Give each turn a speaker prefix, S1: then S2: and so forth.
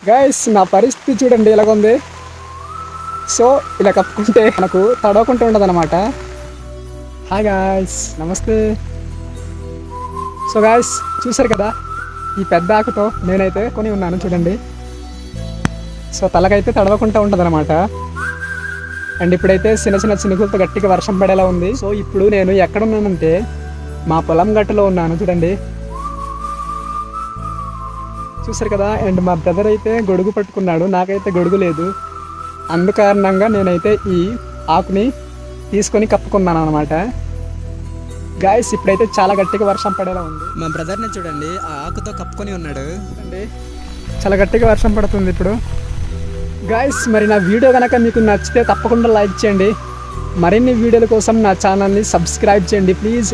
S1: Guys నా పరిస్థితి చూడండి ఎలాగుంది. సో ఇలా కప్పుకుంటే మనకు తడవకుంటూ ఉండదు అనమాట. హాయ్ గాయ్స్, నమస్తే. సో గాయ్స్ చూసారు కదా, ఈ పెద్ద ఆకుతో నేనైతే కొని ఉన్నాను చూడండి. సో తలకైతే తడవకుండా ఉంటుంది అనమాట. అండ్ ఇప్పుడైతే చిన్న చిన్న చినుకులతో గట్టిగా వర్షం పడేలా ఉంది. సో ఇప్పుడు నేను ఎక్కడ ఉన్నానంటే మా పొలం గట్టులో ఉన్నాను చూడండి. చూసారు కదా. అండ్ మా బ్రదర్ అయితే గొడుగు పట్టుకున్నాడు, నాకైతే గొడుగు లేదు. అందుకారణంగా నేనైతే ఈ ఆకుని తీసుకొని కప్పుకున్నాను అనమాట. గాయస్ ఇప్పుడైతే చాలా గట్టిగా వర్షం పడేలా ఉంది.
S2: మా బ్రదర్ని చూడండి, ఆ ఆకుతో కప్పుకొని ఉన్నాడు.
S1: చూడండి చాలా గట్టిగా వర్షం పడుతుంది ఇప్పుడు. గాయస్ మరి నా వీడియో కనుక మీకు నచ్చితే తప్పకుండా లైక్ చేయండి. మరిన్ని వీడియోల కోసం నా ఛానల్ని సబ్స్క్రైబ్ చేయండి ప్లీజ్.